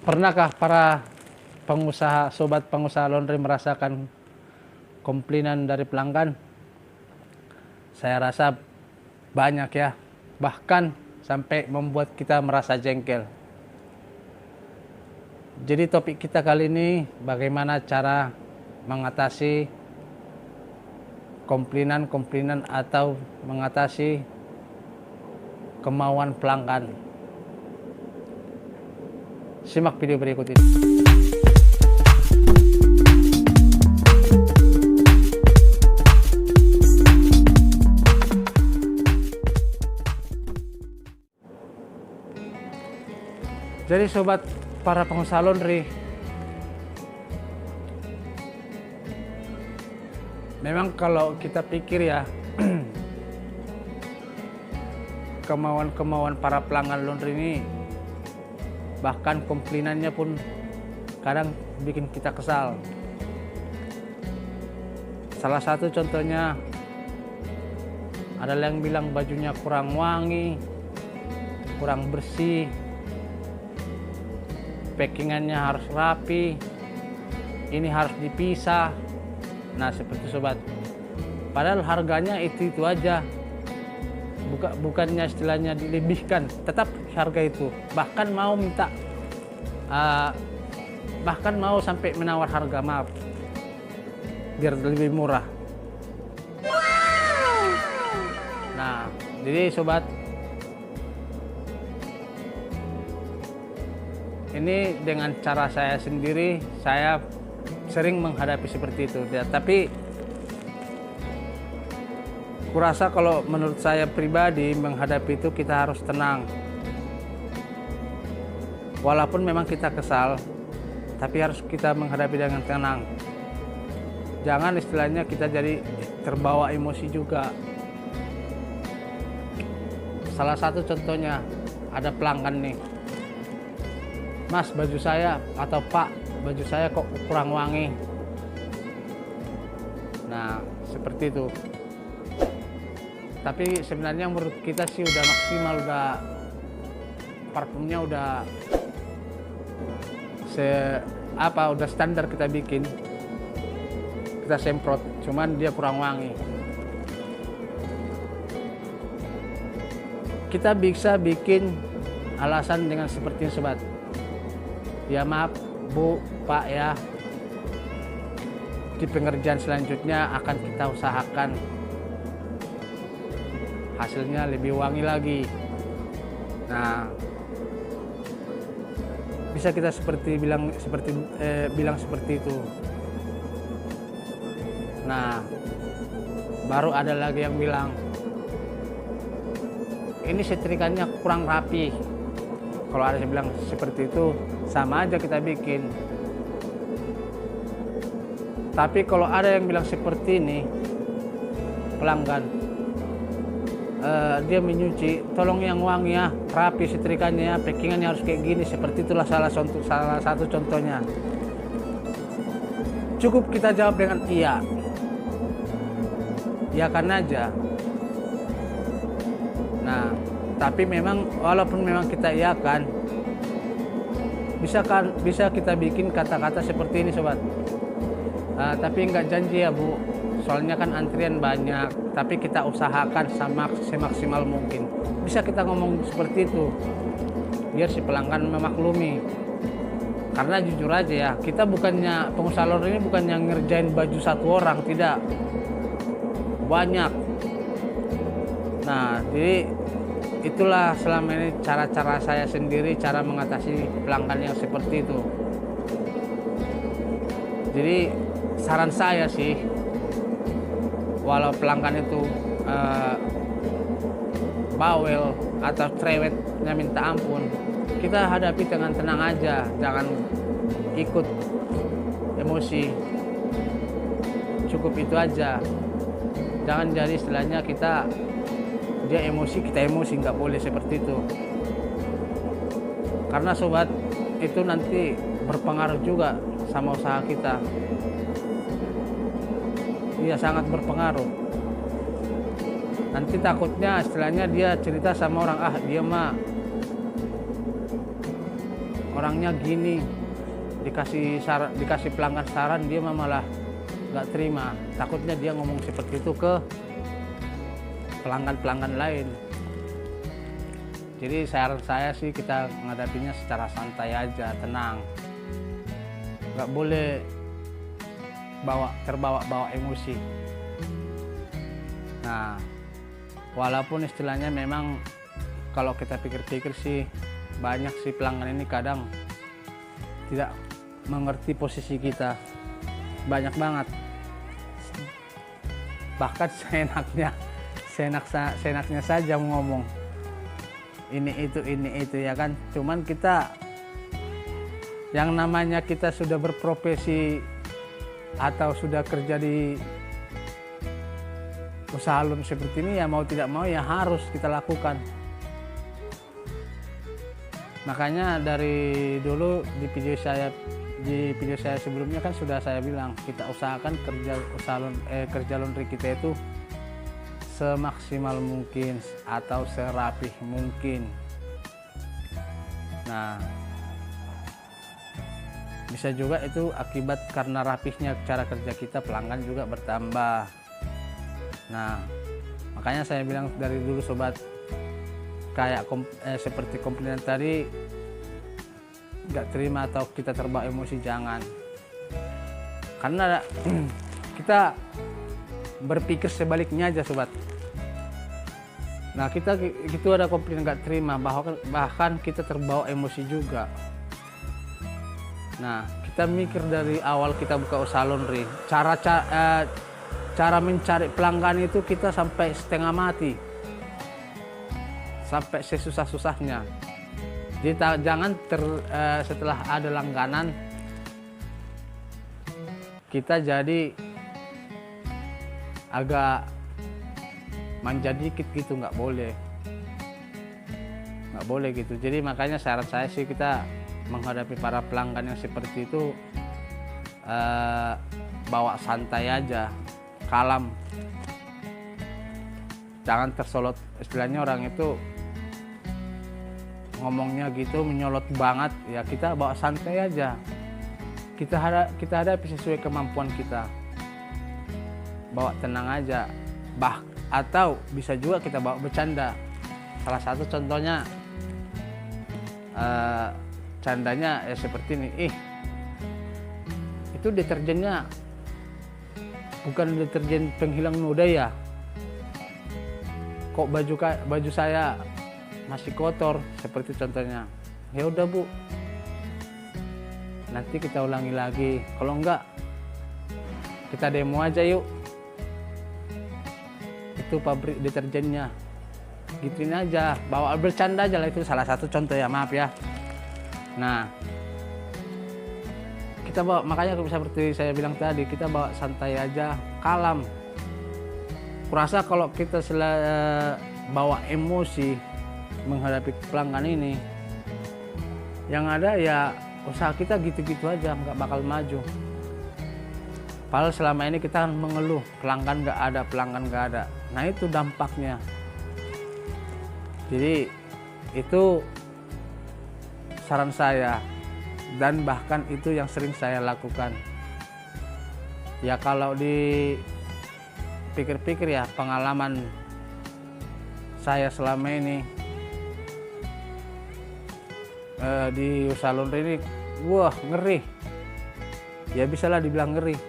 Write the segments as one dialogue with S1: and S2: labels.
S1: Pernahkah para pengusaha, sobat pengusaha laundry merasakan komplainan dari pelanggan? Saya rasa banyak ya, bahkan sampai membuat kita merasa jengkel. Jadi topik kita kali ini bagaimana cara mengatasi komplainan atau mengatasi kemauan pelanggan. Simak video berikut ini. Jadi sobat para pengusaha laundry, memang kalau kita pikir ya, kemauan para pelanggan laundry ini, bahkan komplainannya pun kadang bikin kita kesal. Salah satu contohnya, ada yang bilang bajunya kurang wangi, kurang bersih, packingannya harus rapi, ini harus dipisah. Nah seperti sobat, padahal harganya itu aja, bukannya istilahnya dilebihkan, tetap harga itu, bahkan mau minta bahkan mau sampai menawar harga, maaf, biar lebih murah. Nah jadi sobat, ini dengan cara saya sendiri, saya sering menghadapi seperti itu ya, tapi kurasa kalau menurut saya pribadi menghadapi itu kita harus tenang. Walaupun memang kita kesal, tapi harus kita menghadapi dengan tenang. Jangan istilahnya kita jadi terbawa emosi juga. Salah satu contohnya, ada pelanggan nih, Mas, baju saya, atau Pak, baju saya kok kurang wangi. Nah seperti itu. Tapi sebenarnya menurut kita sih udah maksimal, udah parfumnya udah udah standar kita bikin, kita semprot, cuman dia kurang wangi. Kita bisa bikin alasan dengan seperti ini sobat. Ya maaf Bu, Pak ya, di pengerjaan selanjutnya akan kita usahakan hasilnya lebih wangi lagi. Nah bisa kita bilang seperti itu. Nah baru ada lagi yang bilang ini setrikannya kurang rapi. Kalau ada yang bilang seperti itu, sama aja kita bikin. Tapi kalau ada yang bilang seperti ini, pelanggan, dia menyuci, tolong yang wangi ya, rapi setrikannya ya, packingannya harus kayak gini, seperti itulah salah satu contohnya. Cukup kita jawab dengan iya, iyakan aja. Nah tapi memang walaupun memang kita iyakan, bisa kita bikin kata-kata seperti ini sobat. Tapi nggak janji ya Bu, soalnya kan antrian banyak, tapi kita usahakan semaksimal mungkin. Bisa kita ngomong seperti itu biar si pelanggan memaklumi. Karena jujur aja ya, kita bukannya, pengusaha laundry ini bukannya ngerjain baju satu orang, tidak, banyak. Nah jadi itulah selama ini cara-cara saya sendiri, cara mengatasi pelanggan yang seperti itu. Jadi saran saya sih, walau pelanggan itu bawel atau cerewetnya minta ampun, kita hadapi dengan tenang aja, jangan ikut emosi. Cukup itu aja, jangan jadi istilahnya dia emosi, kita emosi, nggak boleh seperti itu. Karena sobat, itu nanti berpengaruh juga sama usaha kita. Iya, sangat berpengaruh. Nanti takutnya istilahnya dia cerita sama orang, dia mah orangnya gini, dikasih pelanggan saran dia malah nggak terima. Takutnya dia ngomong seperti itu ke pelanggan lain. Jadi saran saya sih kita menghadapinya secara santai aja, tenang. Nggak boleh terbawa emosi. Nah, walaupun istilahnya memang kalau kita pikir-pikir sih banyak sih pelanggan ini kadang tidak mengerti posisi kita. Banyak banget. Bahkan seenaknya saja ngomong ini itu ya kan. Cuman kita yang namanya kita sudah berprofesi atau sudah kerja di usaha salon seperti ini, ya mau tidak mau ya harus kita lakukan. Makanya dari dulu di video saya sebelumnya kan sudah saya bilang, kita usahakan kerja laundry kita itu semaksimal mungkin atau serapih mungkin. Nah, bisa juga itu akibat karena rapihnya cara kerja kita, pelanggan juga bertambah. Nah, makanya saya bilang dari dulu sobat, kayak seperti komplain tadi, nggak terima atau kita terbawa emosi, jangan. Karena kita berpikir sebaliknya aja sobat. Nah, kita itu ada komplain nggak terima, bahkan kita terbawa emosi juga. Nah, kita mikir dari awal kita buka usaha laundry, cara mencari pelanggan itu kita sampai setengah mati, sampai sesusah-susahnya. Jadi jangan setelah ada langganan kita jadi agak manja dikit gitu, nggak boleh gitu. Jadi makanya saran saya sih, kita menghadapi para pelanggan yang seperti itu bawa santai aja, kalem, jangan tersolot. Istilahnya orang itu ngomongnya gitu menyolot banget, ya kita bawa santai aja, kita hadapi sesuai kemampuan kita, bawa tenang aja. Atau bisa juga kita bawa bercanda. Salah satu contohnya candanya ya seperti ini, itu deterjennya bukan deterjen penghilang noda ya, kok baju saya masih kotor, seperti contohnya. Ya udah Bu, nanti kita ulangi lagi, kalau enggak kita demo aja yuk, itu pabrik deterjennya, gituin aja, bawa bercanda aja lah. Itu salah satu contoh ya, maaf ya. Nah, kita bawa, makanya seperti saya bilang tadi, kita bawa santai aja, kalem. Kurasa kalau kita bawa emosi menghadapi pelanggan ini, yang ada ya usaha kita gitu-gitu aja, nggak bakal maju. Padahal selama ini kita mengeluh pelanggan nggak ada. Nah, itu dampaknya. Jadi itu saran saya, dan bahkan itu yang sering saya lakukan. Ya kalau dipikir-pikir ya, pengalaman saya selama ini di usaha laundry ini, wah ngeri. Ya bisalah dibilang ngeri.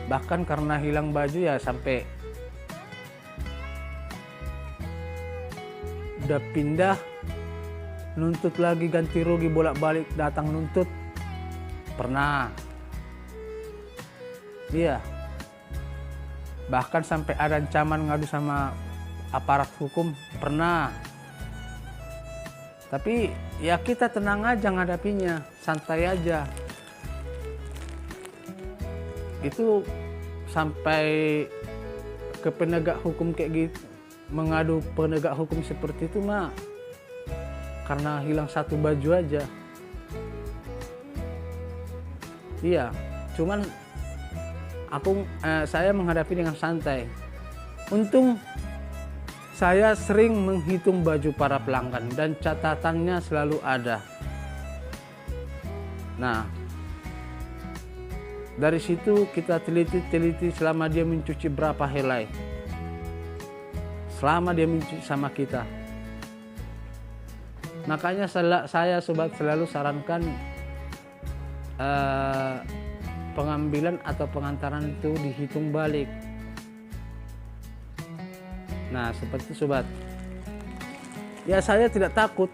S1: Bahkan karena hilang baju ya sampai udah pindah, nuntut lagi ganti rugi, bolak-balik datang nuntut, pernah. Iya. Bahkan sampai ada ancaman ngadu sama aparat hukum, pernah. Tapi ya kita tenang aja ngadapinya, santai aja. Itu sampai ke penegak hukum kayak gitu, mengadu penegak hukum seperti itu mah karena hilang satu baju aja. Iya, cuman saya menghadapi dengan santai. Untung Saya sering menghitung baju para pelanggan dan catatannya selalu ada. Nah, dari situ kita teliti selama dia mencuci berapa helai. Selama dia mencuci sama kita. Makanya saya sobat selalu sarankan pengambilan atau pengantaran itu dihitung balik. Nah, seperti sobat. Ya, saya tidak takut.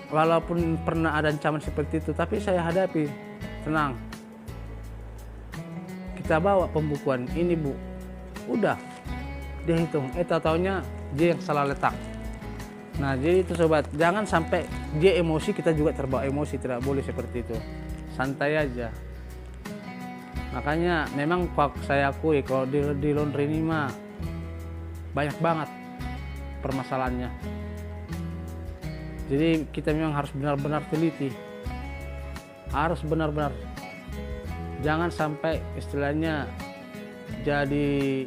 S1: Walaupun pernah ada ancaman seperti itu, tapi saya hadapi. Tenang. Kita bawa pembukuan. Ini, Bu. Udah. Dia hitung. Tahu-taunya dia yang salah letak. Nah, jadi itu sobat. Jangan sampai dia emosi, kita juga terbawa emosi. Tidak boleh seperti itu. Santai aja. Makanya memang saya akui kalau di laundry ini mah banyak banget permasalahannya. Jadi kita memang harus benar-benar teliti. Harus benar-benar. Jangan sampai istilahnya jadi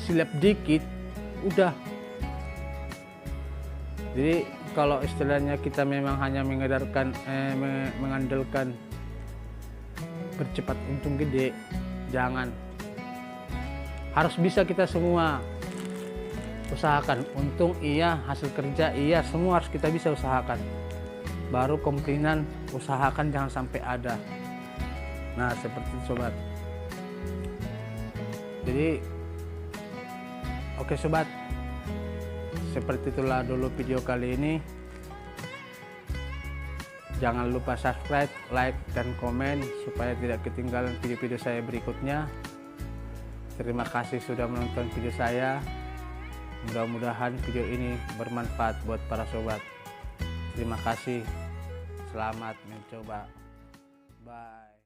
S1: silap dikit, udah. Jadi kalau istilahnya kita memang hanya mengandalkan bercepat untung gede, jangan. Harus bisa kita semua usahakan. Untung iya, hasil kerja iya, semua harus kita bisa usahakan. Baru kemungkinan usahakan jangan sampai ada. Nah, seperti itu sobat. Jadi oke sobat, seperti itulah dulu video kali ini. Jangan lupa subscribe, like, dan komen supaya tidak ketinggalan video-video saya berikutnya. Terima kasih sudah menonton video saya. Mudah-mudahan video ini bermanfaat buat para sobat. Terima kasih. Selamat mencoba. Bye.